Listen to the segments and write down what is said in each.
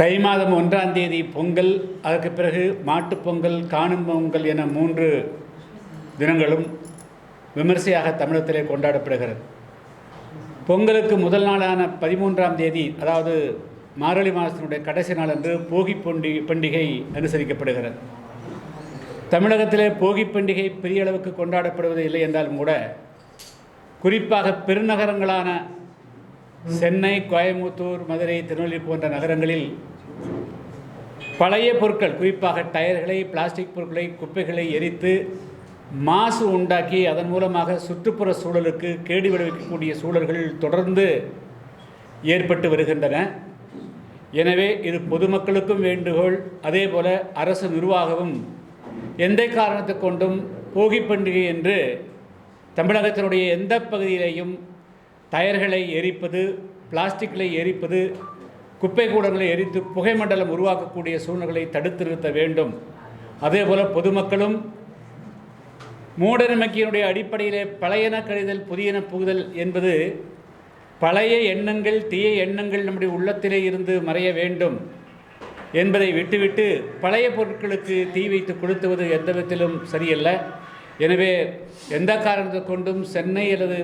தை மாதம் 1ஆம் தேதி பொங்கல், அதற்கு பிறகு மாட்டுப்பொங்கல், காணும் பொங்கல் என 3 தினங்களும் விமர்சையாக தமிழகத்திலே கொண்டாடப்படுகிறது. பொங்கலுக்கு முதல் நாளான 13ஆம் தேதி, அதாவது மார்கழி மாதத்தினுடைய கடைசி நாள் அன்று போகி பண்டிகை அனுசரிக்கப்படுகிறது. தமிழகத்திலே போகி பண்டிகை பெரிய அளவுக்கு கொண்டாடப்படுவது இல்லை என்றாலும் கூட, குறிப்பாக பெருநகரங்களான சென்னை, கோயம்புத்தூர், மதுரை, திருநெல்வேலி போன்ற நகரங்களில் பழைய பொருட்கள், குறிப்பாக டயர்களை, பிளாஸ்டிக் பொருட்களை, குப்பைகளை எரித்து மாசு உண்டாக்கி அதன் மூலமாக சுற்றுப்புற சூழலுக்கு கேடு விளைவிக்கக்கூடிய சூழல்கள் தொடர்ந்து ஏற்பட்டு வருகின்றன. எனவே இது பொதுமக்களுக்கும் வேண்டுகோள். அதே போல அரசு நிர்வாகமும் எந்த காரணத்தை கொண்டும் போகி பண்டிகை என்று தமிழகத்தினுடைய எந்த பகுதியிலேயும் டயர்களை எரிப்பது, பிளாஸ்டிக்களை எரிப்பது, குப்பை கூடங்களை எரித்து புகை மண்டலம் உருவாக்கக்கூடிய சூழ்நிலைகளை தடுத்து நிறுத்த வேண்டும். அதேபோல் பொதுமக்களும் மூடநம்பிக்கையினுடைய அடிப்படையிலே பழையன கழிதல் புதியன புகுதல் என்பது, பழைய எண்ணங்கள், தீய எண்ணங்கள் நம்முடைய உள்ளத்திலே இருந்து மறைய வேண்டும் என்பதை விட்டுவிட்டு பழைய பொருட்களுக்கு தீ வைத்து கொளுத்துவது எந்த விதத்திலும் சரியல்ல. எனவே எந்த காரணத்தை கொண்டும் சென்னை அல்லது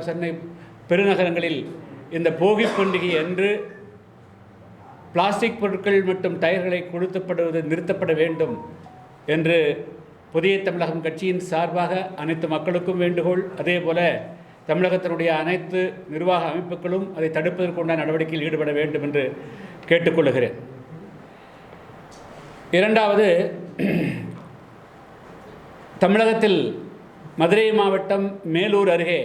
சென்னை பெருநகரங்களில் இந்த போகி பண்டிகை அன்று பிளாஸ்டிக் பொருட்கள் மற்றும் டயர்களை கொளுத்தப்படுவது நிறுத்தப்பட வேண்டும் என்று புதிய தமிழகம் கட்சியின் சார்பாக அனைத்து மக்களுக்கும் வேண்டுகோள். அதே போல தமிழகத்தினுடைய அனைத்து நிர்வாக அமைப்புகளும் அதை தடுப்பதற்குண்டான நடவடிக்கையில் ஈடுபட வேண்டும் என்று கேட்டுக்கொள்கிறேன். இரண்டாவது, தமிழகத்தில் மதுரை மாவட்டம் மேலூர் அருகே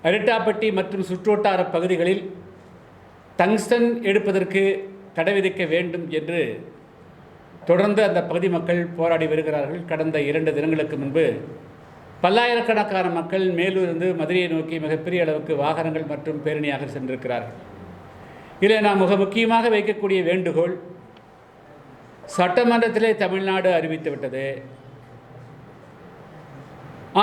அரிட்டாப்பட்டி மற்றும் சுற்றுவட்டார பகுதிகளில் டங்ஸ்டன் எடுப்பதற்கு தடை விதிக்க வேண்டும் என்று தொடர்ந்து அந்த பகுதி மக்கள் போராடி வருகிறார்கள். கடந்த 2 தினங்களுக்கு முன்பு பல்லாயிரக்கணக்கான மக்கள் மேலூரிலிருந்து மதுரையை நோக்கி மிகப்பெரிய அளவுக்கு வாகனங்கள் மற்றும் பேரணியாக சென்றிருக்கிறார்கள். இதில் நாம் மிக முக்கியமாக வைக்கக்கூடிய வேண்டுகோள், சட்டமன்றத்திலே தமிழ்நாடு அறிவித்து விட்டது.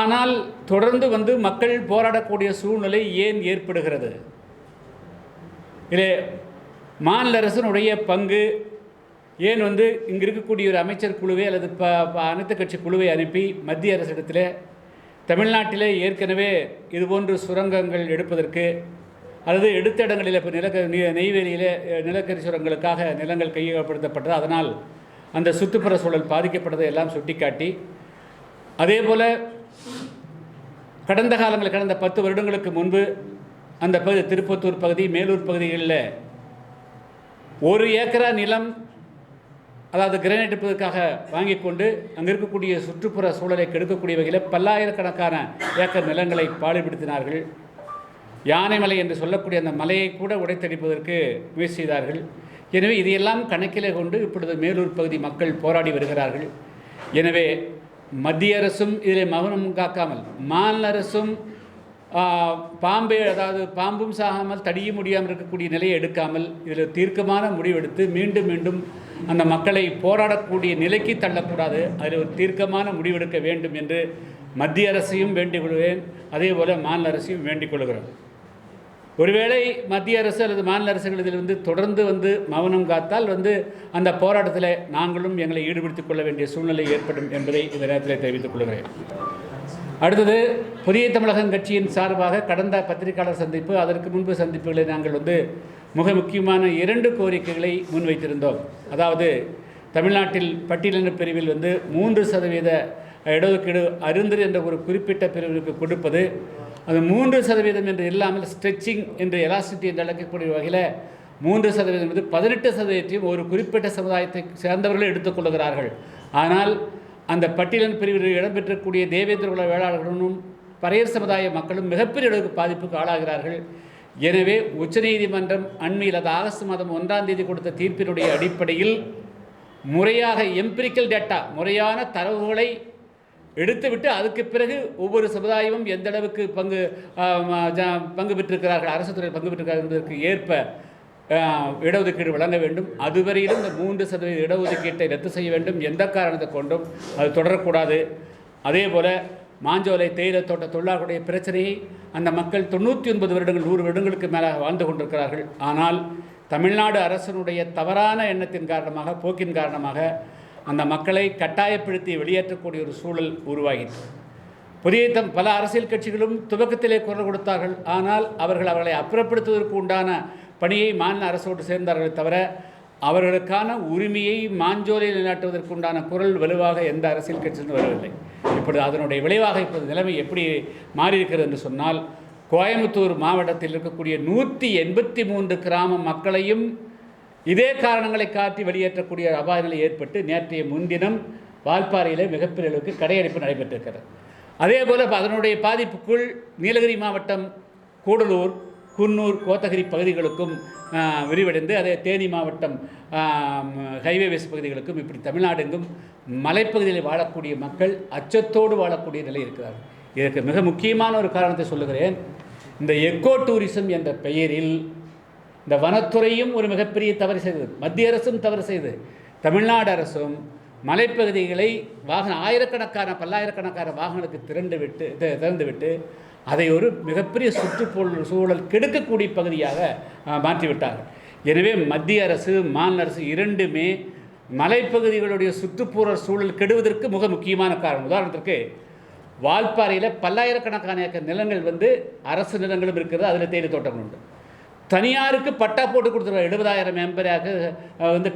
ஆனால் தொடர்ந்து மக்கள் போராடக்கூடிய சூழ்நிலை ஏன் ஏற்படுகிறது? இதில் மாநில அரசினுடைய பங்கு ஏன் இங்கே இருக்கக்கூடிய ஒரு அமைச்சர் குழுவை அல்லது அனைத்து கட்சி குழுவை அனுப்பி மத்திய அரசிடத்தில் தமிழ்நாட்டிலே ஏற்கனவே இதுபோன்று சுரங்கங்கள் எடுப்பதற்கு அல்லது எடுத்த இடங்களில் இப்போ நெய்வேலியிலே நிலக்கரி சுரங்களுக்காக நிலங்கள் கையகப்படுத்தப்பட்டது, அதனால் அந்த சுற்றுப்புற சூழல் பாதிக்கப்பட்டதை எல்லாம் சுட்டிக்காட்டி, அதே போல் கடந்த காலங்களில் கடந்த 10 வருடங்களுக்கு முன்பு அந்த பகுதி திருப்பத்தூர் பகுதி, மேலூர் பகுதிகளில் 1 ஏக்கரா நிலம், அதாவது கிரானைட் எடுப்பதற்காக வாங்கி கொண்டு அங்கே இருக்கக்கூடிய சுற்றுப்புற சூழலை கெடுக்கக்கூடிய வகையில் பல்லாயிரக்கணக்கான ஏக்கர் நிலங்களை பாழ்படுத்தினார்கள். யானைமலை என்று சொல்லக்கூடிய அந்த மலையை கூட உடைத்தடிப்பதற்கு முயற்சி செய்தார்கள். எனவே இதையெல்லாம் கணக்கிலே கொண்டு இப்பொழுது மேலூர் பகுதி மக்கள் போராடி வருகிறார்கள். எனவே மத்திய அரசும் இதில் மௌனம் காக்காமல், மாநில அரசும் பாம்பும் சாகாமல் தடியும் முடியாமல் இருக்கக்கூடிய நிலையை எடுக்காமல் இதில் தீர்க்கமான முடிவெடுத்து மீண்டும் அந்த மக்களை போராடக்கூடிய நிலைக்கு தள்ளக்கூடாது. அதில் ஒரு தீர்க்கமான முடிவெடுக்க வேண்டும் என்று மத்திய அரசையும் வேண்டிக் கொள்கிறேன். அதே போல் மாநில அரசையும் வேண்டிக் கொள்கிறோம். ஒருவேளை மத்திய அரசு அல்லது மாநில அரசுகள் இதில் தொடர்ந்து மௌனம் காத்தால் அந்த போராட்டத்தில் நாங்களும் எங்களை ஈடுபடுத்திக் கொள்ள வேண்டிய சூழ்நிலை ஏற்படும் என்பதை இந்த நேரத்தில் தெரிவித்துக் கொள்கிறேன். அடுத்தது, புதிய தமிழகம் கட்சியின் சார்பாக கடந்த பத்திரிகையாளர் சந்திப்பு, அதற்கு முன்பு சந்திப்புகளை நாங்கள் மிக முக்கியமான 2 கோரிக்கைகளை முன்வைத்திருந்தோம். அதாவது, தமிழ்நாட்டில் பட்டியலின பிரிவில் 3% இடஒதுக்கீடு அருந்தர் என்ற ஒரு குறிப்பிட்ட பிரிவிற்கு கொடுப்பது, அது 3% என்று இல்லாமல் ஸ்ட்ரெச்சிங் என்று எலாஸ்டிசிட்டி என்று அழைக்கக்கூடிய வகையில் 3% என்பது 18% ஒரு குறிப்பிட்ட சமுதாயத்தை சேர்ந்தவர்கள் எடுத்துக்கொள்கிறார்கள். ஆனால் அந்த பட்டியலின் பிரிவில் இடம்பெற்றக்கூடிய தேவேந்திர குல வேளாளர்களும் பறையர் சமுதாய மக்களும் மிகப்பெரிய அளவுக்கு பாதிப்புக்கு ஆளாகிறார்கள். எனவே உச்சநீதிமன்றம் அண்மையில், அது ஆகஸ்ட் மாதம் 1ஆம் தேதி கொடுத்த தீர்ப்பினுடைய அடிப்படையில் முறையாக எம்பிரிக்கல் டேட்டா, முறையான தரவுகளை எடுத்துவிட்டு அதுக்கு பிறகு ஒவ்வொரு சமுதாயமும் எந்த அளவுக்கு பங்கு பெற்றிருக்கிறார்கள், அரசு துறையில் பங்கு பெற்றிருக்கிறார்கள் என்பதற்கு ஏற்ப இடஒதுக்கீடு வழங்க வேண்டும். அதுவரையிலும் இந்த 3% இடஒதுக்கீட்டை ரத்து செய்ய வேண்டும். எந்த காரணத்தை கொண்டும் அது தொடரக்கூடாது. அதே போல் மாஞ்சோலை தேயிலை தோட்ட தொழிலாளர்களுடைய பிரச்சனையை அந்த மக்கள் 99 வருடங்கள் 100 வருடங்களுக்கு மேலாக வாழ்ந்து கொண்டிருக்கிறார்கள். ஆனால் தமிழ்நாடு அரசனுடைய தவறான எண்ணத்தின் காரணமாக, போக்கின் காரணமாக அந்த மக்களை கட்டாயப்படுத்தி வெளியேற்றக்கூடிய ஒரு சூழல் உருவாகிற்று. பல அரசியல் கட்சிகளும் துவக்கத்திலே குரல் கொடுத்தார்கள். ஆனால் அவர்களை அப்புறப்படுத்துவதற்கு உண்டான பணியை மாநில அரசோடு சேர்ந்தார்களே தவிர அவர்களுக்கான உரிமையை மாஞ்சோலையில் நிலைநாட்டுவதற்கு உண்டான குரல் வலுவாக எந்த அரசியல் கட்சியும் வரவில்லை. இப்படி அதனுடைய விளைவாக இப்போது நிலைமை எப்படி மாறியிருக்கிறது என்று சொன்னால், கோயம்புத்தூர் மாவட்டத்தில் இருக்கக்கூடிய 183 கிராம மக்களையும் இதே காரணங்களை காட்டி வெளியேற்றக்கூடிய அபாய நிலை ஏற்பட்டு நேற்றைய முன்தினம் வால்பாறையில் மிகப்பெரிய அளவுக்கு கடையடைப்பு நடைபெற்றிருக்கிறது. அதே போல் அதனுடைய பாதிப்புக்குள் நீலகிரி மாவட்டம் கூடலூர், குன்னூர், கோத்தகிரி பகுதிகளுக்கும் விரிவடைந்து, அதே தேனி மாவட்டம் ஹைவேவேஸ் பகுதிகளுக்கும், இப்படி தமிழ்நாடெங்கும் மலைப்பகுதியில் வாழக்கூடிய மக்கள் அச்சத்தோடு வாழக்கூடிய நிலை இருக்கிறார். இதற்கு மிக முக்கியமான ஒரு காரணத்தை சொல்லுகிறேன். இந்த எக்கோ டூரிசம் என்ற பெயரில் இந்த வனத்துறையும் ஒரு மிகப்பெரிய தவறு செய்தது, மத்திய அரசும் தவறு செய்தது, தமிழ்நாடு அரசும் மலைப்பகுதிகளை ஆயிரக்கணக்கான பல்லாயிரக்கணக்கான வாகனங்களுக்கு திறந்துவிட்டு அதை ஒரு மிகப்பெரிய சூழல் கெடுக்கக்கூடிய பகுதியாக மாற்றிவிட்டார்கள். எனவே மத்திய அரசு, மாநில அரசு இரண்டுமே மலைப்பகுதிகளுடைய சுற்றுப்புற சூழல் கெடுவதற்கு மிக முக்கியமான காரணம். உதாரணத்திற்கு வால்பாறையில் பல்லாயிரக்கணக்கான ஏக்கர் நிலங்கள் அரசு நிலங்களும் இருக்கிறது, அதில் தேயிலை தோட்டங்கள் உண்டு. தனியாருக்கு பட்டா போட்டு கொடுத்துருவாங்க. 70,000 எம்பராக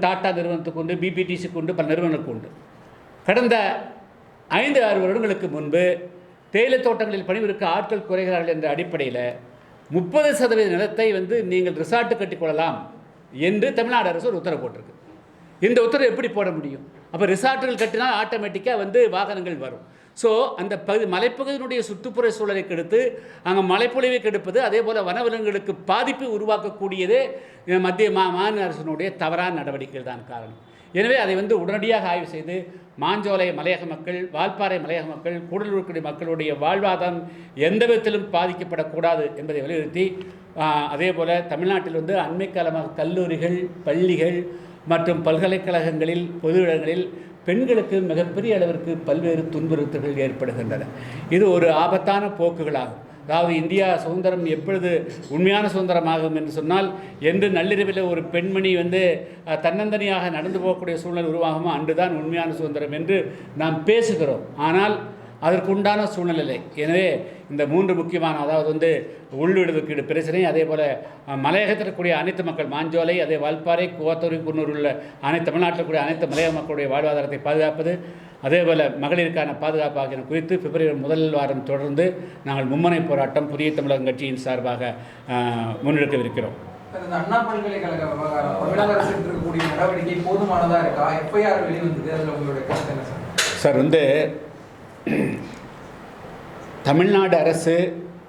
டாடா நிறுவனத்துக்கு உண்டு, பிபிடிசிக்கு உண்டு, பல நிறுவனங்களுக்கு உண்டு. கடந்த 5-6 வருடங்களுக்கு முன்பு தேயிலை தோட்டங்களில் பணிபுரிக்க ஆட்கள் குறைகிறார்கள் என்ற அடிப்படையில் 30% நிலத்தை நீங்கள் ரிசார்ட்டு கட்டிக்கொள்ளலாம் என்று தமிழ்நாடு அரசு ஒரு உத்தரவு போட்டிருக்கு. இந்த உத்தரவு எப்படி போட முடியும்? அப்போ ரிசார்ட்டுகள் கட்டினால் ஆட்டோமேட்டிக்காக வாகனங்கள் வரும். ஸோ அந்த மலைப்பகுதியினுடைய சுற்றுப்புற சூழலை கெடுத்து அங்கே மலைப்பொழிவை கெடுப்பது, அதே போல் வனவிலங்குகளுக்கு பாதிப்பு உருவாக்கக்கூடியதே மத்திய மாநில அரசினுடைய தவறான நடவடிக்கைகள் தான் காரணம். எனவே அதை உடனடியாக ஆய்வு செய்து மாஞ்சோலை மலையக மக்கள், வால்பாறை மலையக மக்கள், கூடலூர் மக்களுடைய வாழ்வாதாரம் எந்த விதத்திலும் பாதிக்கப்படக்கூடாது என்பதை வலியுறுத்தி, அதே போல் தமிழ்நாட்டில் அண்மை காலமாக கல்லூரிகள், பள்ளிகள் மற்றும் பல்கலைக்கழகங்களில், பொது இடங்களில் பெண்களுக்கு மிகப்பெரிய அளவிற்கு பல்வேறு துன்புறுத்தல்கள் ஏற்படுகின்றன. இது ஒரு ஆபத்தான போக்குகளாகும். அதாவது இந்தியா சுதந்திரம் எப்பொழுது உண்மையான சுதந்திரமாகும் என்று சொன்னால், என்று நள்ளிரவில் ஒரு பெண்மணி தன்னந்தனியாக நடந்து போகக்கூடிய சூழ்நிலை உருவாகுமோ அன்றுதான் உண்மையான சுதந்திரம் என்று நாம் பேசுகிறோம். ஆனால் அதற்குண்டான சூழ்நிலை. எனவே இந்த 3 முக்கியமான, அதாவது உள்ளிடுவதற்கு பிரச்சனை, அதே போல் மலையகத்தில் இருக்கக்கூடிய அனைத்து மக்கள், மாஞ்சோலை, அதே வால்பாறை, கோத்தூர், குன்னூர் உள்ள தமிழ்நாட்டில் இருக்கக்கூடிய அனைத்து மலையக மக்களுடைய வாழ்வாதாரத்தை பாதுகாப்பது, அதே போல் மகளிருக்கான பாதுகாப்பு ஆகியன குறித்து பிப்ரவரி 1 வாரம் தொடர்ந்து நாங்கள் மும்முனை போராட்டம் புதிய தமிழகம் கட்சியின் சார்பாக முன்னெடுக்கவிருக்கிறோம். அண்ணா பல்கலைக்கழக விவகாரம் தமிழக அரசு எடுக்கக்கூடிய நடவடிக்கை போதுமானதாக இருக்கா? எஃப்ஐஆர் வெளிவந்தது, அதில் உங்களுடைய கருத்து என்ன சார்? தமிழ்நாடு அரசு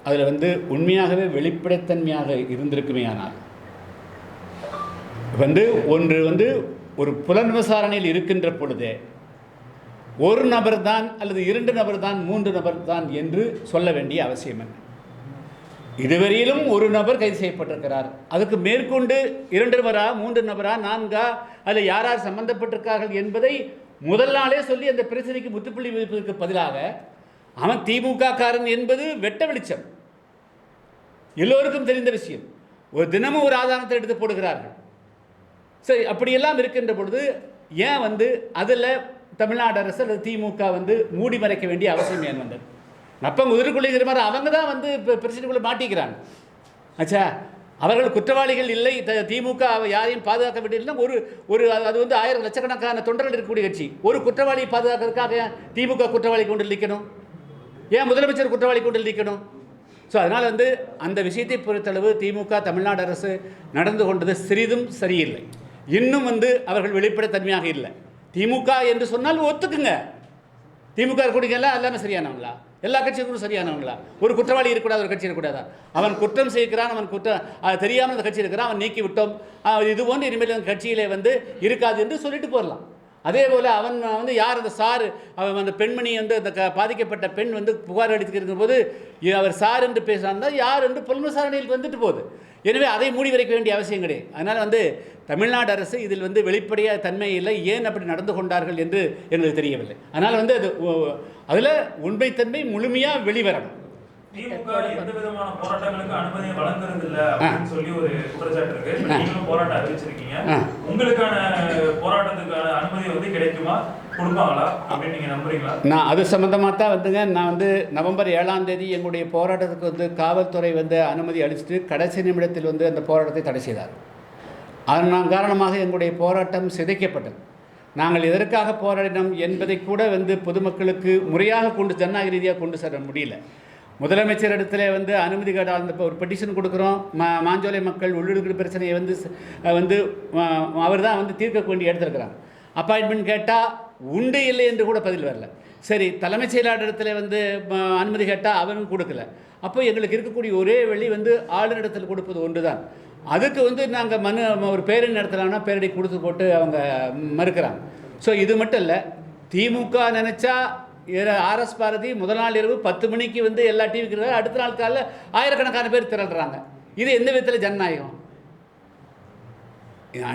அதில் உண்மையாகவே வெளிப்படைத்தன்மையாக இருந்திருக்குமே. ஆனால் ஒன்று ஒரு புலன் விசாரணையில் இருக்கின்ற பொழுதே ஒரு நபர் தான் அல்லது 2 நபர் தான் 3 நபர் தான் என்று சொல்ல வேண்டிய அவசியம் என்ன? இதுவரையிலும் ஒரு நபர் கைது செய்யப்பட்டிருக்கிறார். அதுக்கு மேற்கொண்டு 2 நபரா, 3 நபரா, 4 அதில் யார் யார் சம்பந்தப்பட்டிருக்கார்கள் என்பதை முதல் நாளே சொல்லி அந்த பிரச்சனைக்கு முற்றுப்புள்ளி வைப்பதற்கு பதிலாக அவன் திமுக காரன் என்பது வெட்ட வெளிச்சம், எல்லோருக்கும் தெரிந்த விஷயம். ஒரு தினமும் ஒரு ஆதாரத்தை எடுத்து போடுகிறார்கள். சரி, அப்படியெல்லாம் இருக்கின்ற பொழுது ஏன் அதில் தமிழ்நாடு அரசு அல்லது திமுக மூடி மறைக்க வேண்டிய அவசியம் ஏன் வந்தது? அப்போ எதிர்கொள்ளுகிற மாதிரி அவங்க தான் இப்போ பிரச்சனைக்குள்ளே மாட்டிக்கிறாங்க. ஆச்சா, அவர்கள் குற்றவாளிகள் இல்லை, திமுக யாரையும் பாதுகாக்க வேண்டியதில்லை. ஒரு அது 1000 லட்சக்கணக்கான தொண்டர்கள் இருக்கக்கூடிய கட்சி. ஒரு குற்றவாளியை பாதுகாக்கிறதுக்காக திமுக குற்றவாளி கொண்டு நிற்கணும்? ஏன் முதலமைச்சர் குற்றவாளி கொண்டு நிற்கணும்? ஸோ அதனால் அந்த விஷயத்தை பொறுத்தளவு திமுக தமிழ்நாடு அரசு நடந்து கொண்டது சிறிதும் சரியில்லை. இன்னும் அவர்கள் வெளிப்படைத்தன்மையாக இல்லை. திமுக என்று சொன்னால் ஒத்துக்குங்க, திமுக இருக்கக்கூடியெல்லாம் எல்லாமே சரியானவங்களா? எல்லா கட்சிகளும் சரியானவங்களா? ஒரு குற்றவாளி இருக்கக்கூடாது, ஒரு கட்சி இருக்கக்கூடாதா? அவன் குற்றம் செய்கிறான், அவன் குற்றம் தெரியாமல் அந்த கட்சி இருக்கிறான், அவன் நீக்கி விட்டோம், இது போன்று இனிமேல் அந்த கட்சியிலே இருக்காது என்று சொல்லிட்டு போடலாம். அதே போல் அவன் யார் அந்த சார், அவன் அந்த பெண்மணி அந்த பாதிக்கப்பட்ட பெண் புகார் அளித்துக்கிற போது அவர் சார் என்று பேசுகிறான், யார் என்று புலன் விசாரணையில் போகுது. எனவே அதை மூடி வைக்க வேண்டிய அவசியம் கிடையாது. அதனால் வந்து தமிழ்நாடு அரசு இதில் வந்து வெளிப்படையாக தன்மை இல்லை, ஏன் அப்படி நடந்து கொண்டார்கள் என்று எங்களுக்கு தெரியவில்லை. அதனால் வந்து அது அதில் உண்மைத்தன்மை முழுமையாக வெளிவரணும். திமுக எந்த விதமான போராட்டங்களுக்கு அனுமதியை வழங்குறது இல்ல அப்படின்னு சொல்லி ஒரு குற்றச்சாட்டு இருக்கு. நீங்களும் போராட்டம் அறிவிச்சிருக்கீங்க. உங்களுக்கான போராட்டத்துக்கான அனுமதி வந்து கிடைக்குமா, கொடுப்பாங்களா அப்படின்னு நீங்க நம்புறீங்களா? நான் அது சம்பந்தமாக தான் வந்துங்க, நான் வந்து நவம்பர் 7ஆம் தேதி எங்களுடைய போராட்டத்துக்கு வந்து காவல்துறை வந்து அனுமதி அளிச்சுட்டு கடைசி நிமிடத்தில் வந்து அந்த போராட்டத்தை தடை செய்தார். அதன் காரணமாக எங்களுடைய போராட்டம் சிதைக்கப்பட்டது. நாங்கள் எதற்காக போராடினோம் என்பதை கூட வந்து பொதுமக்களுக்கு முறையாக ஜனநாயக ரீதியாக கொண்டு செல்ல முடியல. முதலமைச்சர் இடத்துல வந்து அனுமதி கேட்டால் அந்த ஒரு பெட்டிஷன் கொடுக்குறோம், மாஞ்சோலை மக்கள் உள்ளிடுக்கிற பிரச்சனையை வந்து அவர் தான் வந்து தீர்க்க வேண்டிய எடுத்துருக்கிறாங்க. அப்பாயின்மெண்ட் கேட்டால் உண்டு இல்லை என்று கூட பதில் வரல. சரி, தலைமைச் செயலாளர் இடத்துல வந்து அனுமதி கேட்டால் அவரும் கொடுக்கல. அப்போ எங்களுக்கு இருக்கக்கூடிய ஒரே வழி வந்து ஆளுநரிடத்தில் கொடுப்பது ஒன்று தான். அதுக்கு வந்து நாங்கள் ஒரு பேரணி நடத்தலாம்னா பேரணி கொடுத்து போட்டு அவங்க மறுக்கிறாங்க. ஸோ இது மட்டும் இல்லை, திமுக நினச்சா RS பாரதி முதல் நாள் இரவு 10 மணிக்கு வந்து எல்லா டிவிக்கு அடுத்த நாள் காலையில் ஆயிரக்கணக்கான பேர் திரள்றாங்க. இது எந்த விதத்தில் ஜனநாயகம்?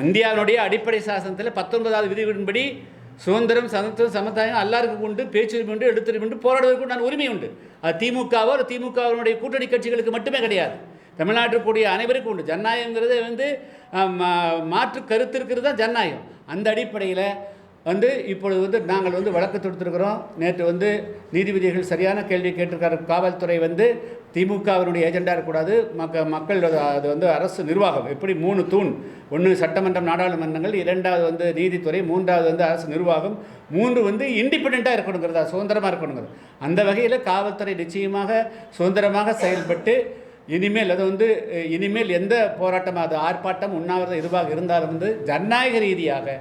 இந்தியாவினுடைய அடிப்படை சாசனத்தில் 19வது விதிகளின்படி சுதந்திரம், சமத்துவம், சமத்தாயம் எல்லாருக்கும் உண்டு, பேச்சுரிமை உண்டு, எழுத்துரிமை உண்டு, போராடுவதற்கு உண்டான உரிமை உண்டு. அது திமுகவோ திமுகவினுடைய கூட்டணி கட்சிகளுக்கு மட்டுமே கிடையாது, தமிழ்நாட்டில் கூடிய அனைவருக்கும் உண்டு. ஜனநாயகங்கிறது வந்து மாற்று கருத்து இருக்கிறது தான் ஜனநாயகம். அந்த அடிப்படையில் வந்து இப்பொழுது வந்து நாங்கள் வந்து வழக்கு தொடுத்திருக்கிறோம். நேற்று வந்து நீதிபதிகள் சரியான கேள்வி கேட்டிருக்காரு. காவல்துறை வந்து திமுகவினுடைய ஏஜெண்டாக இருக்கக்கூடாது, மக்கள் அது வந்து அரசு நிர்வாகம். எப்படி 3 தூண், ஒன்று சட்டமன்றம், நாடாளுமன்றங்கள், 2வது வந்து நீதித்துறை, 3வது வந்து அரசு நிர்வாகம், 3 வந்து இண்டிபெண்ட்டாக இருக்கணுங்கிறதா, சுதந்திரமாக இருக்கணுங்கிறது. அந்த வகையில் காவல்துறை நிச்சயமாக சுதந்திரமாக செயல்பட்டு இனிமேல் அது வந்து இனிமேல் எந்த போராட்டமாக, அது ஆர்ப்பாட்டம், உண்ணாவிரதம் எதுவாக இருந்தாலும் வந்து ஜனநாயக ரீதியாக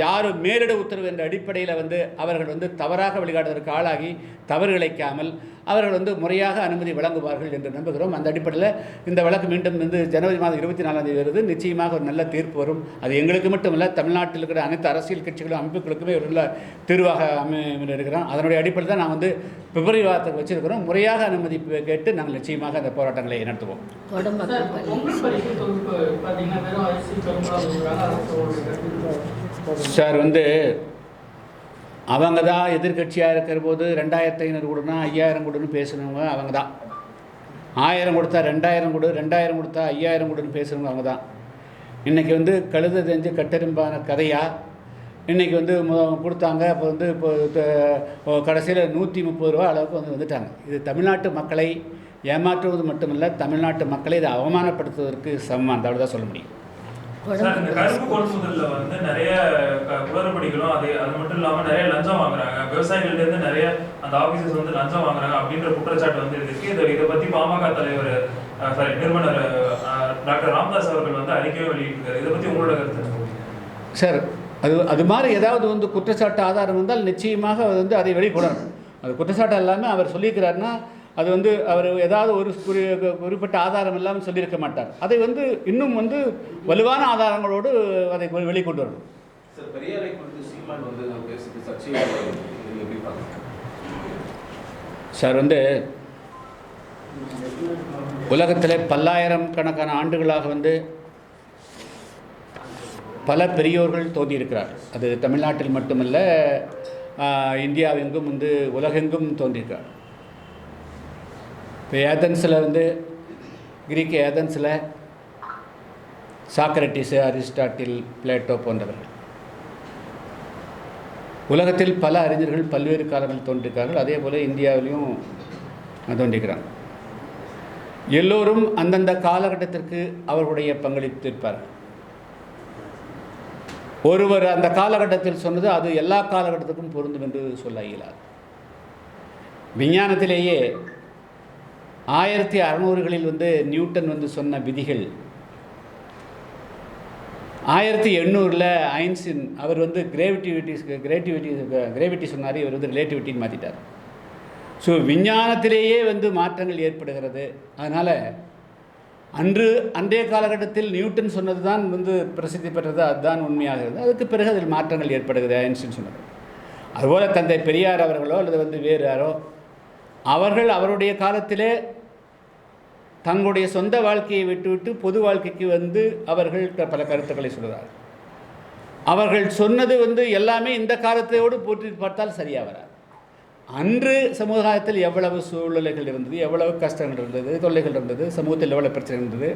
யாரும் மேலிட உத்தரவு என்ற அடிப்படையில் வந்து அவர்கள் வந்து தவறாக வழிகாட்டுவதற்கு ஆளாகி தவறு இழைக்காமல் அவர்கள் வந்து முறையாக அனுமதி வழங்குவார்கள் என்று நம்புகிறோம். அந்த அடிப்படையில் இந்த வழக்கு மீண்டும் வந்து ஜனவரி மாதம் 24ஆம் தேதி வருது. நிச்சயமாக ஒரு நல்ல தீர்ப்பு வரும். அது எங்களுக்கு மட்டுமல்ல, தமிழ்நாட்டில் இருக்கிற அனைத்து அரசியல் கட்சிகளும் அமைப்புகளுக்குமே ஒரு நல்ல தீர்வாக இருக்கிறோம். அதனுடைய அடிப்படையில் தான் நான் வந்து பிப்ரவரி வாரத்துக்கு வச்சிருக்கிறோம். முறையாக அனுமதி கேட்டு நாங்கள் நிச்சயமாக அந்த போராட்டங்களை நடத்துவோம். சார் வந்து அவங்க தான் எதிர்கட்சியாக இருக்கிற போது 2500 கொடுனா 5000 கொடுன்னு பேசுனவங்க அவங்க தான். 1000 கொடுத்தா 2000 கொடு, 2000 கொடுத்தா 5000 கொடுன்னு பேசுகிறவங்க அவங்க தான். இன்றைக்கி வந்து கழுத தெரிஞ்சு கட்டெரும்பான கதையாக இன்றைக்கி வந்து கொடுத்தாங்க. அப்போ வந்து இப்போ கடைசியில் 130 ரூபா அளவுக்கு வந்துட்டாங்க. இது தமிழ்நாட்டு மக்களை ஏமாற்றுவது மட்டுமல்ல, தமிழ்நாட்டு மக்களை இதை அவமானப்படுத்துவதற்கு சமம். அந்த தான் சொல்ல முடியும். இந்த கரும்பு கொள்முதல்ல வந்து நிறைய குளறுபடிகளும் அது மட்டும் இல்லாமல் நிறைய லஞ்சம் வாங்குறாங்க, விவசாயிகள்ட்ட நிறைய அந்த ஆபீசர்ஸ் வந்து லஞ்சம் வாங்குறாங்க அப்படின்ற குற்றச்சாட்டு வந்து இருக்கு. இதை பற்றி பாமக தலைவர் நிறுவனர் டாக்டர் ராமதாஸ் அவர்கள் வந்து அறிக்கையை வெளியிட்டிருக்காரு. இதை பற்றி உங்களோட கருத்து? சார், அது மாதிரி ஏதாவது வந்து குற்றச்சாட்டு ஆதாரம் இருந்தால் நிச்சயமாக அது வந்து அதை வெளிக்கொணரணும். அது குற்றச்சாட்டு இல்லாமல் அவர் சொல்லியிருக்கிறாருன்னா அது வந்து அவர் ஏதாவது ஒரு குறிப்பிட்ட ஆதாரம் இல்லாமல் சொல்லியிருக்க மாட்டார். அதை வந்து இன்னும் வந்து வலுவான ஆதாரங்களோடு அதை வெளிக்கொண்டு வரணும். சார் வந்து உலகத்தில் பல்லாயிரக்கணக்கான ஆண்டுகளாக வந்து பல பெரியோர்கள் தோன்றியிருக்கிறார். அது தமிழ்நாட்டில் மட்டுமல்ல, இந்தியாவெங்கும் வந்து உலகெங்கும் தோன்றியிருக்கிறார். இப்போ ஏதன்ஸில் வந்து கிரீக் ஏதன்ஸில் சாக்ரட்டிஸு, அரிஸ்டாட்டில், பிளேட்டோ போன்றவர்கள். உலகத்தில் பல அறிஞர்கள் பல்வேறு காலங்களில் தோன்றியிருக்கார்கள். அதே போல் இந்தியாவிலையும் தோன்றியிருக்கிறாங்க. எல்லோரும் அந்தந்த காலகட்டத்திற்கு அவர்களுடைய பங்களித்திருப்பார்கள். ஒருவர் அந்த காலகட்டத்தில் சொன்னது அது எல்லா காலகட்டத்துக்கும் பொருந்தும் என்று சொல்ல இயலாது. விஞ்ஞானத்திலேயே 1600களில் வந்து நியூட்டன் வந்து சொன்ன விதிகள் 1800ல் ஐன்ஸ்டீன் அவர் வந்து கிரேவிட்டி சொன்னார், இவர் வந்து ரிலேட்டிவிட்டின்னு மாற்றிட்டார். ஸோ விஞ்ஞானத்திலேயே வந்து மாற்றங்கள் ஏற்படுகிறது. அதனால் அன்றைய காலகட்டத்தில் நியூட்டன் சொன்னது தான் வந்து பிரசித்தி பெற்றது, அதுதான் உண்மையாகிறது. அதுக்கு பிறகு அதில் மாற்றங்கள் ஏற்படுகிறது, ஐன்ஸ்டீன் சொன்னது. அதுபோல் தந்தை பெரியார் அவர்களோ அல்லது வந்து வேறு யாரோ அவர்கள் அவருடைய காலத்திலே தங்களுடைய சொந்த வாழ்க்கையை விட்டுவிட்டு பொது வாழ்க்கைக்கு வந்து அவர்கள் பல கருத்துக்களை சொல்கிறார். அவர்கள் சொன்னது வந்து எல்லாமே இந்த காலத்தையோடு போற்றி பார்த்தால் சரியாக வராது. அன்று சமுதாயத்தில் எவ்வளவு சூழ்நிலைகள் இருந்தது, எவ்வளவு கஷ்டங்கள் இருந்தது, தொல்லைகள் இருந்தது, சமூகத்தில் எவ்வளவு பிரச்சனை இருந்தது,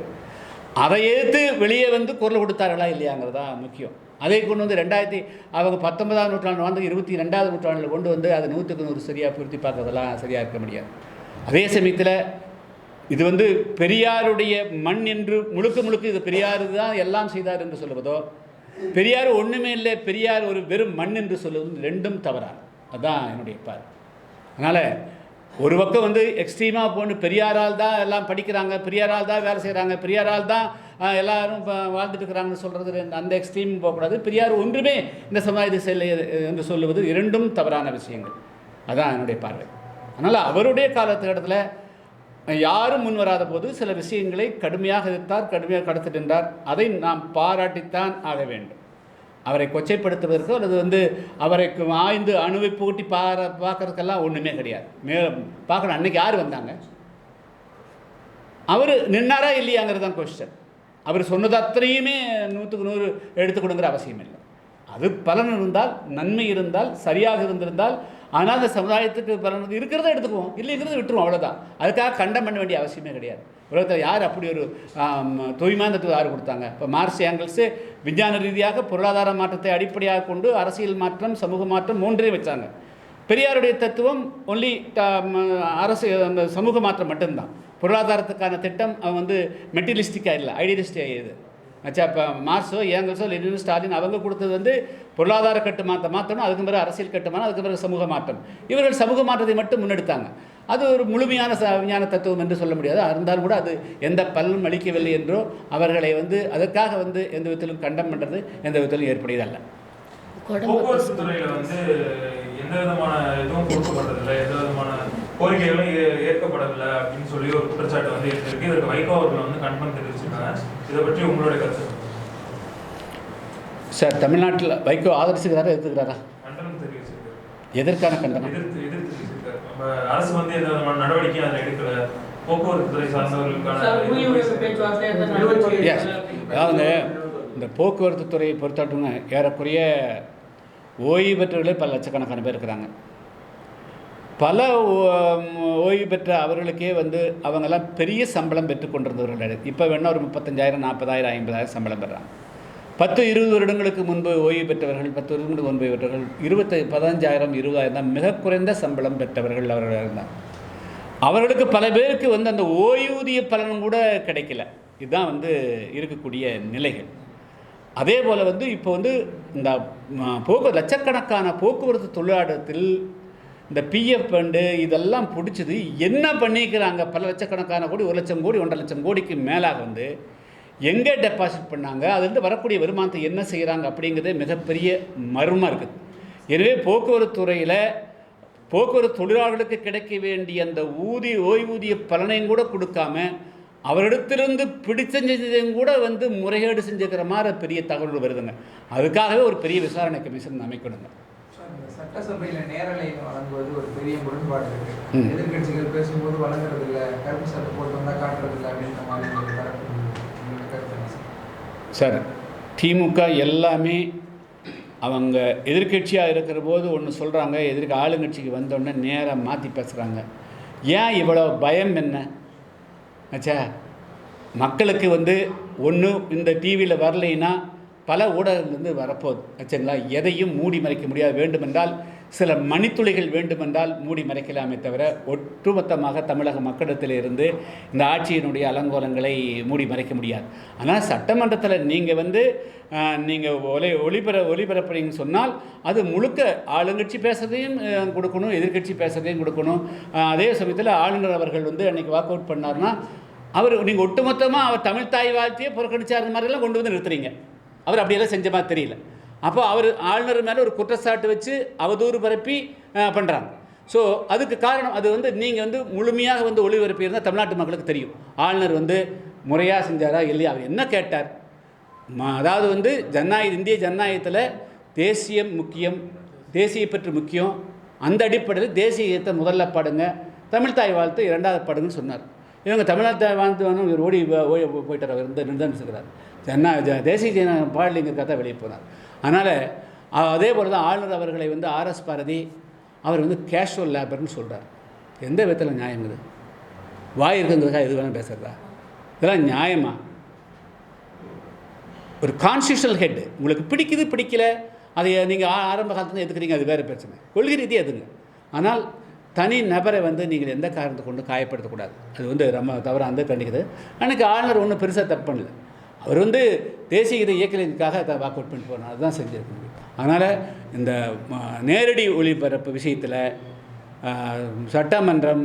அதை ஏற்று வெளியே வந்து குரல் கொடுத்தார்களா இல்லையாங்கிறதா முக்கியம். அதை கொண்டு வந்து அவங்க 19ஆம் நூற்றாண்டு வாழ்ந்து 22ஆவது நூற்றாண்டில் கொண்டு வந்து அதை 100க்கு 100 சரியாக பொருத்தி பார்க்கறதெல்லாம் சரியாக இருக்க முடியாது. அதே சமயத்தில் இது வந்து பெரியாருடைய மண் என்று முழுக்க இது பெரியார் தான் எல்லாம் செய்தார் என்று சொல்லுவதோ, பெரியார் ஒன்றுமே இல்லை, பெரியார் ஒரு வெறும் மண் என்று சொல்லுவது ரெண்டும் தவறான. அதுதான் என்னுடைய பார்வை. அதனால் ஒரு பக்கம் வந்து எக்ஸ்ட்ரீமாக போன்னு பெரியாரால் தான் எல்லாம் படிக்கிறாங்க, பெரியாரால் தான் வேலை செய்கிறாங்க, பெரியாரால் தான் எல்லாரும் வாழ்ந்துட்டு இருக்கிறாங்கன்னு சொல்கிறது, அந்த எக்ஸ்ட்ரீம் போகக்கூடாது. பெரியார் ஒன்றுமே இந்த சமுதாயத்தை செய்ய என்று சொல்லுவது இரண்டும் தவறான விஷயங்கள். அதுதான் என்னுடைய பார்வை. அதனால் அவருடைய காலகட்டத்தில் யாரும் முன்வராத போது சில விஷயங்களை கடுமையாக எதிர்த்தார், கடுமையாக கடத்திட்டு நின்றார். அதை நாம் பாராட்டித்தான் ஆக வேண்டும். அவரை கொச்சைப்படுத்துவதற்கோ அல்லது வந்து அவரை ஆய்ந்து அணுவை பூட்டி பார்க்கறதுக்கெல்லாம் ஒன்றுமே கிடையாது. மேலும் பார்க்கணும், அன்றைக்கி யார் வந்தாங்க, அவர் நின்னாரா இல்லையாங்கிறது தான் கொஸ்டின். அவர் சொன்னது அத்தனையுமே 100க்கு 100 எடுத்து கொடுங்கிற அவசியம் இல்லை. அது பலன் இருந்தால், நன்மை இருந்தால், சரியாக இருந்திருந்தால், ஆனால் அந்த சமுதாயத்துக்கு பலன் இருக்கிறத எடுத்துக்குவோம், இல்லைங்கிறத விட்டுருவோம், அவ்வளோதான். அதுக்காக கண்டம் பண்ண வேண்டிய அவசியமே கிடையாது. உலகத்தில் யார் அப்படி ஒரு தூய்மையானத்துக்கு யார் கொடுத்தாங்க? இப்போ மார்க்ஸ் ஏங்கல்ஸு விஞ்ஞான ரீதியாக பொருளாதார மாற்றத்தை அடிப்படையாக கொண்டு அரசியல் மாற்றம், சமூக மாற்றம் 3 வச்சாங்க. பெரியாருடைய தத்துவம் ஒன்லி அந்த சமூக மாற்றம் மட்டும்தான். பொருளாதாரத்துக்கான திட்டம் அவன் வந்து மெட்டீரியலிஸ்டிக்காக இல்லை, ஐடியலிஸ்டிக்காக இது. ஆச்சா, இப்போ மார்க்ஸோ ஏங்கல்ஸோ லெனின் ஸ்டாலின் அவங்க கொடுத்தது வந்து பொருளாதார கட்டுமாற்றம் மாற்றணும், அதுக்கு பிறகு அரசியல் கட்டுமானம், அதுக்கு பிறகு சமூக மாற்றம். இவர்கள் சமூக மாற்றத்தை மட்டும் முன்னெடுத்தாங்க. அது ஒரு முழுமையான விஞ்ஞான தத்துவம் என்று சொல்ல முடியாது. இருந்தாலும் கூட அது எந்த பலனும் அளிக்கவில்லை என்றோ அவர்களை வந்து அதற்காக வந்து எந்த விதத்திலும் கண்டம் பண்ணுறது எந்த விதத்திலும் ஏற்புடையதல்ல. போக்குவரத்து துறையில் வந்து எந்த விதமான இதுவும் கொடுக்கப்பட்டதில்லை, எந்த விதமான கோரிக்கைகளும் ஏற்கப்படவில்லை அப்படின்னு சொல்லி ஒரு குற்றச்சாட்டு வந்து இருக்கு. இதற்கு வைகோ அவர்கள் வந்து கண்டனம் தெரிவிச்சிருக்காங்க. இதை பற்றி உங்களுடைய கருத்து சார்? தமிழ்நாட்டில் வைகோ ஆதரிச்சுக்கிறாரா, எதிர்க்கிறாரா? கண்டனம் தெரிவிச்சிருக்காரு. எதற்கான கண்டனம்? எதிர்த்து தெரிவிச்சிருக்காரு. அரசு வந்து எந்த விதமான நடவடிக்கையும் அதில் எடுக்கல. போக்குவரத்து துறை சார்ந்தவர்களுக்கான அதாவது இந்த போக்குவரத்து துறையை பொறுத்தாட்டுங்க ஏறக்குறைய ஓய்வு பெற்றவர்களே பல லட்சக்கணக்கான பேர் இருக்கிறாங்க. பல ஓய்வு பெற்ற அவர்களுக்கே வந்து அவங்கெல்லாம் பெரிய சம்பளம் பெற்று கொண்டிருந்தவர்கள். இப்போ வேணால் ஒரு 35,000, 40,000, 50,000 சம்பளம் பெறாங்க. 10-20 வருடங்களுக்கு முன்பு ஓய்வு பெற்றவர்கள், 10 வருடங்களுக்கு முன்பு பெற்றவர்கள் 15,000, 20,000 தான் மிக குறைந்த சம்பளம் பெற்றவர்கள் அவர்கள் இருந்தாங்க. அவர்களுக்கு பல பேருக்கு வந்து அந்த ஓய்வூதிய பலனும் கூட கிடைக்கல. இதுதான் வந்து இருக்கக்கூடிய நிலைகள். அதே போல் வந்து இப்போ வந்து இந்த லட்சக்கணக்கான போக்குவரத்து தொழிலாளத்தில் இந்த பிஎஃப் ஃபண்டு இதெல்லாம் பிடிச்சது என்ன பண்ணிக்கிறாங்க? பல லட்சக்கணக்கான கோடி, 1 லட்சம் கோடி, 1.5 லட்சம் கோடிக்கு மேலாக வந்து எங்கே டெபாசிட் பண்ணாங்க, அதுலேருந்து வரக்கூடிய வருமானத்தை என்ன செய்கிறாங்க அப்படிங்கிறதே மிகப்பெரிய மர்மமாக இருக்குது. எனவே போக்குவரத்து துறையில் போக்குவரத்து தொழிலாளர்களுக்கு கிடைக்க வேண்டிய அந்த ஓய்வூதிய பலனையும் கூட கொடுக்காம அவரிடத்திலிருந்து பிடிச்செஞ்சதையும் கூட வந்து முறைகேடு செஞ்சுக்கிற மாதிரி பெரிய தகவல்கள் வருதுங்க. அதுக்காகவே ஒரு பெரிய விசாரணை கமிஷன் அமைக்கணுங்க. சட்டசபையில் நேரலை வழங்குவது ஒரு பெரிய முரண்பாடு இருக்கு. எதிர்கட்சிகள் பேசும்போது வழங்குறது இல்லை, கருப்பு சட்டை போட்டு வந்தால் காட்டுறது இல்லை அப்படின்ற மாதிரி சார். திமுக எல்லாமே அவங்க எதிர்கட்சியாக இருக்கிற போது ஒன்று சொல்கிறாங்க, ஆளுங்கட்சிக்கு வந்தோடனே நேராக மாற்றி பேசுகிறாங்க. ஏன் இவ்வளோ பயம் என்ன ஆச்சா? மக்களுக்கு வந்து ஒன்று இந்த டிவியில் வரலைன்னா பல ஊடகங்கள்லேருந்து வரப்போகுது ஆச்சுங்களா. எதையும் மூடி மறைக்க முடியாது. வேண்டுமென்றால் சில மணித்துளிகள் வேண்டுமென்றால் மூடி மறைக்கலாமே தவிர ஒட்டுமொத்தமாக தமிழக மக்களிடத்தில் இருந்து இந்த ஆட்சியினுடைய அலங்கோலங்களை மூடி மறைக்க முடியாது. ஆனால் சட்டமன்றத்தில் நீங்கள் வந்து நீங்கள் ஒளிபரப்புறீங்கன்னு சொன்னால் அது முழுக்க ஆளுங்கட்சி பேசுறதையும் கொடுக்கணும், எதிர்கட்சி பேசுறதையும் கொடுக்கணும். அதே சமயத்தில் ஆளுநர் அவர்கள் வந்து அன்றைக்கி வாக் அவுட் பண்ணார்னா நீங்கள் ஒட்டுமொத்தமாக அவர் தமிழ் தாய் வாழ்த்தையே புறக்கணிச்சார் மாதிரிலாம் கொண்டு வந்து நிறுத்துறீங்க. அவர் அப்படியெல்லாம் செஞ்ச மாதிரி தெரியல. அப்போ அவர் ஆளுநர் மேலே ஒரு குற்றச்சாட்டு வச்சு அவதூறு பரப்பி பண்ணுறாங்க. ஸோ அதுக்கு காரணம் அது வந்து நீங்கள் வந்து முழுமையாக வந்து ஒளிபரப்பி இருந்தால் தமிழ்நாட்டு மக்களுக்கு தெரியும் ஆளுநர் வந்து முறையாக செஞ்சாரா இல்லையா. அவர் என்ன கேட்டார்? அதாவது வந்து இந்திய ஜனநாயகத்தில் தேசியம் முக்கியம், தேசிய பற்று முக்கியம். அந்த அடிப்படையில் தேசியத்தை முதல்ல பாடுங்க, தமிழ் தாய் வாழ்த்து 2வது பாடுங்கன்னு சொன்னார். இவங்க தமிழ்நாட்டை வாழ்ந்து இவர் ஓடி போயிட்டார். அவர் நின்றுக்கிறார். தேசிய ஜன பாடலிங்கிறக்காக தான் வெளியே போனார். அதனால் அதே போல் தான் ஆளுநர் அவர்களை ஆர்எஸ் பாரதி அவர் கேஷுவல் லேபர்னு சொல்கிறார். எந்த விதத்தில் நியாயம் இது? வாய் இருக்குங்கிறதுக்காக எது வேணால் பேசுகிறதா? இதெல்லாம் நியாயமா? ஒரு கான்ஸ்டியூஷனல் ஹெட் உங்களுக்கு பிடிக்குது பிடிக்கல, அதை நீங்கள் ஆரம்ப காலத்தில் எதுக்குறீங்க, அது வேறு பிரச்சனை. கொள்கை ரீதியாக எதுங்க. ஆனால் தனி நபரை நீங்கள் எந்த காரணத்தை கொண்டு காயப்படுத்தக்கூடாது. அது ரொம்ப தவறாக கண்டிக்குது. எனக்கு ஆளுநர் ஒன்றும் பெருசாக தப்பு பண்ணல. அவர் தேசிய இதை இயக்கலுக்காக வாக் அவுட் பண்ணிட்டு போனார். அதுதான் செஞ்சுருக்க முடியும். அதனால் இந்த நேரடி ஒளிபரப்பு விஷயத்தில் சட்டமன்றம்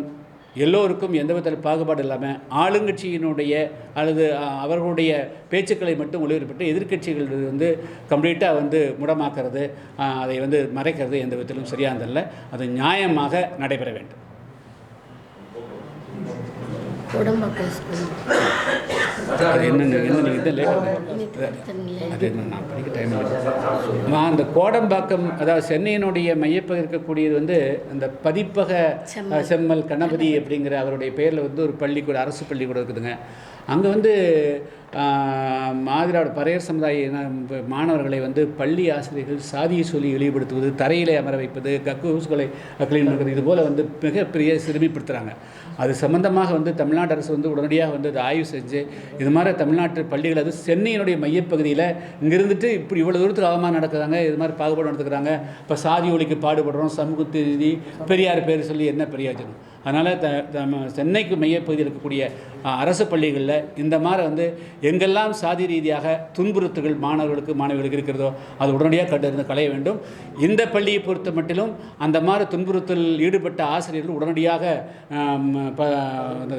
எல்லோருக்கும் எந்த விதத்தில் பாகுபாடு இல்லாமல் ஆளுங்கட்சியினுடைய அல்லது அவர்களுடைய பேச்சுக்களை மட்டும் ஒளிபரப்பிட்டு எதிர்க்கட்சிகள் கம்ப்ளீட்டாக முடமாக்கிறது, அதை மறைக்கிறது எந்த விதத்திலும் சரியானதல்ல. அது நியாயமாக நடைபெற வேண்டும். அது என்ன இதை அது என்ன நான் படிக்க டைம் இல்லை. அந்த கோடம்பாக்கம், அதாவது சென்னையினுடைய மையப்பகுதி இருக்கக்கூடியது அந்த பதிப்பக செம்மல் கணபதி அப்படிங்கிற அவருடைய பேரில் ஒரு பள்ளிக்கூடம், அரசு பள்ளிக்கூடம் இருக்குதுங்க. அங்கே மாதிராவோட பறையர் சமுதாய மாணவர்களை பள்ளி ஆசிரியர்கள் சாதியை சொல்லி இழிவுபடுத்துவது, தரையிலே அமர வைப்பது, கக்கூஸ்களை க்ளீன் பண்ணுறது, இது போல் மிகப்பெரிய சிறுமிப்படுத்துகிறாங்க. அது சம்பந்தமாக தமிழ்நாடு அரசு உடனடியாக அதை ஆய்வு செஞ்சு இது மாதிரி தமிழ்நாட்டு பள்ளிகள், அது சென்னையினுடைய மையப்பகுதியில் இங்கிருந்துட்டு இப்படி இவ்வளோ தூரத்துக்கு அவமானம் நடக்குறாங்க, இது மாதிரி பாகுபாடு நடத்துக்கிறாங்க. இப்போ சாதி ஒழிக்கு பாடுபடுறோம், சமூகத்து நீதி, பெரியார் பேர் சொல்லி என்ன பிரயோஜனம்? அதனால் சென்னைக்கு மையப்பகுதியில் இருக்கக்கூடிய அரசு பள்ளிகளில் இந்த மாதிரி எங்கெல்லாம் சாதி ரீதியாக துன்புறுத்தல்கள் மாணவர்களுக்கு மாணவிகளுக்கு இருக்கிறதோ அது உடனடியாக கண்டறிந்து களைய வேண்டும். இந்த பள்ளியை பொறுத்த மட்டிலும் அந்த மாதிரி துன்புறுத்தல் ஈடுபட்ட ஆசிரியர்கள் உடனடியாக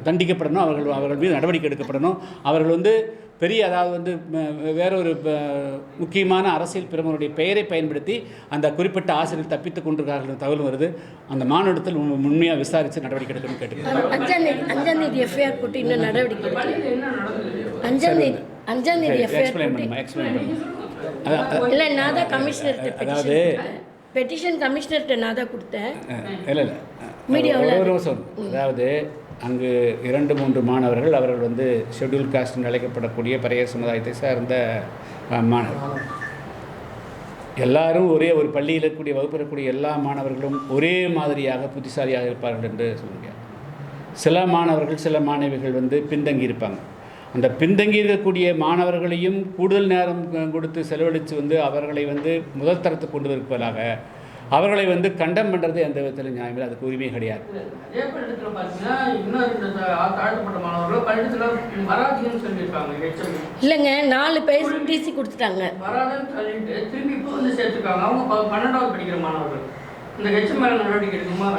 தண்டிக்கப்படணும். அவர்கள் மீது நடவடிக்கை எடுக்கப்படணும். அவர்கள் பெரிய, அதாவது வேறொரு முக்கியமான அரசியல் பிரமுகருடைய பெயரை பயன்படுத்தி அந்த குறிப்பிட்ட ஆசிரியர் தப்பித்துக் கொண்டிருக்கிறார்கள் தகவல் வருது. அந்த மாநிலத்தில் உண்மையாக விசாரித்து நடவடிக்கை எடுக்கணும்னு கேட்டுக்கிறேன். 5ஆம் தேதி எஃப்ஐஆர் போட்டு இன்னும் நடவடிக்கை இல்லை. நான் தான் கமிஷனர்கிட்ட, அதாவது பெட்டிஷன் கமிஷனர்கிட்ட நான் தான் கொடுத்தேன். இல்லை மீடியாவில் ஒரு வருஷம், அதாவது அங்கு 2-3 மாணவர்கள், அவர்கள் ஷெட்யூல் காஸ்ட் என்று அழைக்கப்படக்கூடிய பறையர் சமுதாயத்தை சார்ந்த மாணவர்கள். எல்லாரும் ஒரே ஒரு பள்ளியில் இருக்கக்கூடிய வகுப்பு இருக்கக்கூடிய எல்லா மாணவர்களும் ஒரே மாதிரியாக புத்திசாலியாக இருப்பார்கள் என்று சொல்ல முடியாது. சில மாணவர்கள், சில மாணவிகள் பின்தங்கி இருப்பாங்க. அந்த பின்தங்கி இருக்கக்கூடிய மாணவர்களையும் கூடுதல் நேரம் கொடுத்து செலவழித்து அவர்களை முதல் தரத்துக்கு கொண்டு வருவதாக அவர்களை கண்டம் பண்ணுறது எந்த விதத்தில் நியாயமில்லை. அதுக்கு உரிமை கிடையாது. இல்லைங்க, 4 பேர் டிசி கொடுத்துட்டாங்க.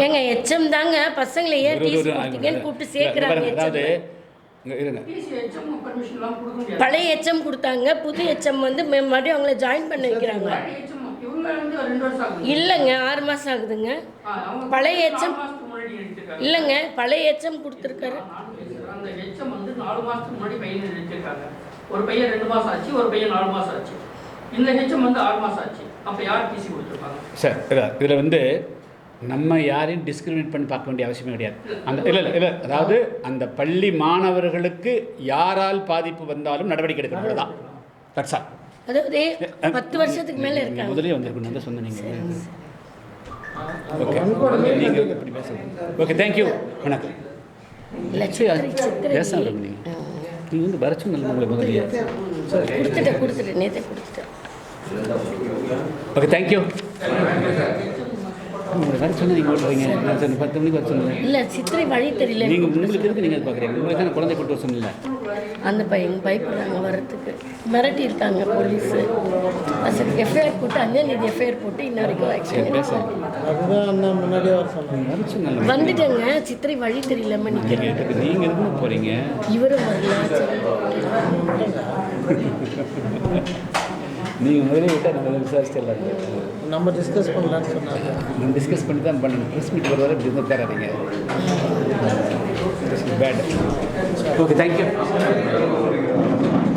எங்க எச்எம் தாங்க பசங்களையே டிசி கொடுத்தீங்கன்னு கூப்பிட்டு சேர்க்குறாங்க. அதாவது பழைய எச்எம் கொடுத்தாங்க, புது எச்எம் மறுபடியும் அவங்கள ஜாயின் பண்ண வைக்கிறாங்க. இல்லைங்க, 6 மாதம் ஆகுதுங்க. பழைய எச்எம் இல்லைங்க, பழைய எச்எம் கொடுத்துருக்காரு. அந்த எச்எம் 4 மாதத்துக்கு முன்னாடி பையன் எடுத்துருக்காங்க. ஒரு பையன் 2 மாதம் ஆச்சு, ஒரு பையன் 4 மாதம் ஆச்சு. இந்த ஹெச்எம் 6 மாதம் ஆச்சு. அப்போ யார் டிசி கொடுத்துருப்பாங்க? சார், இதில் நம்ம யாரையும் டிஸ்கிரிமினேட் பண்ணி பார்க்க வேண்டிய அவசியமே கிடையாது. அந்த இல்லை அதாவது அந்த பள்ளி மாணவர்களுக்கு யாரால் பாதிப்பு வந்தாலும் நடவடிக்கை எடுக்கணும் தான். That's all. அதாவது 10 வருஷத்துக்கு மேலே இருக்காங்க. முதலே வந்திருக்கணும் தான் சொன்னீங்க. ஓகே, நீங்கள் இப்படி பேசுங்க. ஓகே, தேங்க்யூ, வணக்கம். பேசலாம் நீங்கள் வர சொன்னல உங்களை முதலே கொடுத்துட்டேன் நேற்று கொடுத்துட்டேன். Okay, thank you. வர சொன்னால் நீங்கள் ஓட்டுறீங்க. 10 மணிக்கு வர சொன்னீங்க. இல்லை, சித்திரை வழி தெரியல. நீங்கள் உங்களுக்கு இருக்கு, நீங்கள் பார்க்குறீங்க. உங்களுக்கு தான் குழந்தை கூட்டு வர சொன்னீங்க. அந்த பையன் பயப்படுறாங்க வர்றதுக்கு, மிரட்டி இருக்காங்க போலீஸு. எஃப்ஐஆர் போட்டு 5ஆம் தேதி எஃப்ஐஆர் போட்டு இன்ன வரைக்கும் வந்துட்டேங்க. சித்திரை வழி தெரியலம்மா. நீங்கள் எதுவும் போகிறீங்க, இவரும் வரல. நீங்கள் முதலே விட்டால் நம்ம விசாரிச்சிடலாம். நம்ம டிஸ்கஸ் பண்ணலான்னு சொன்னாங்க. நம்ம டிஸ்கஸ் பண்ணி தான் பண்ணணும். ப்ரெஸ் மீட் வர வரை இப்படி இருந்தால் தராதீங்க. பேட். Okay, thank you.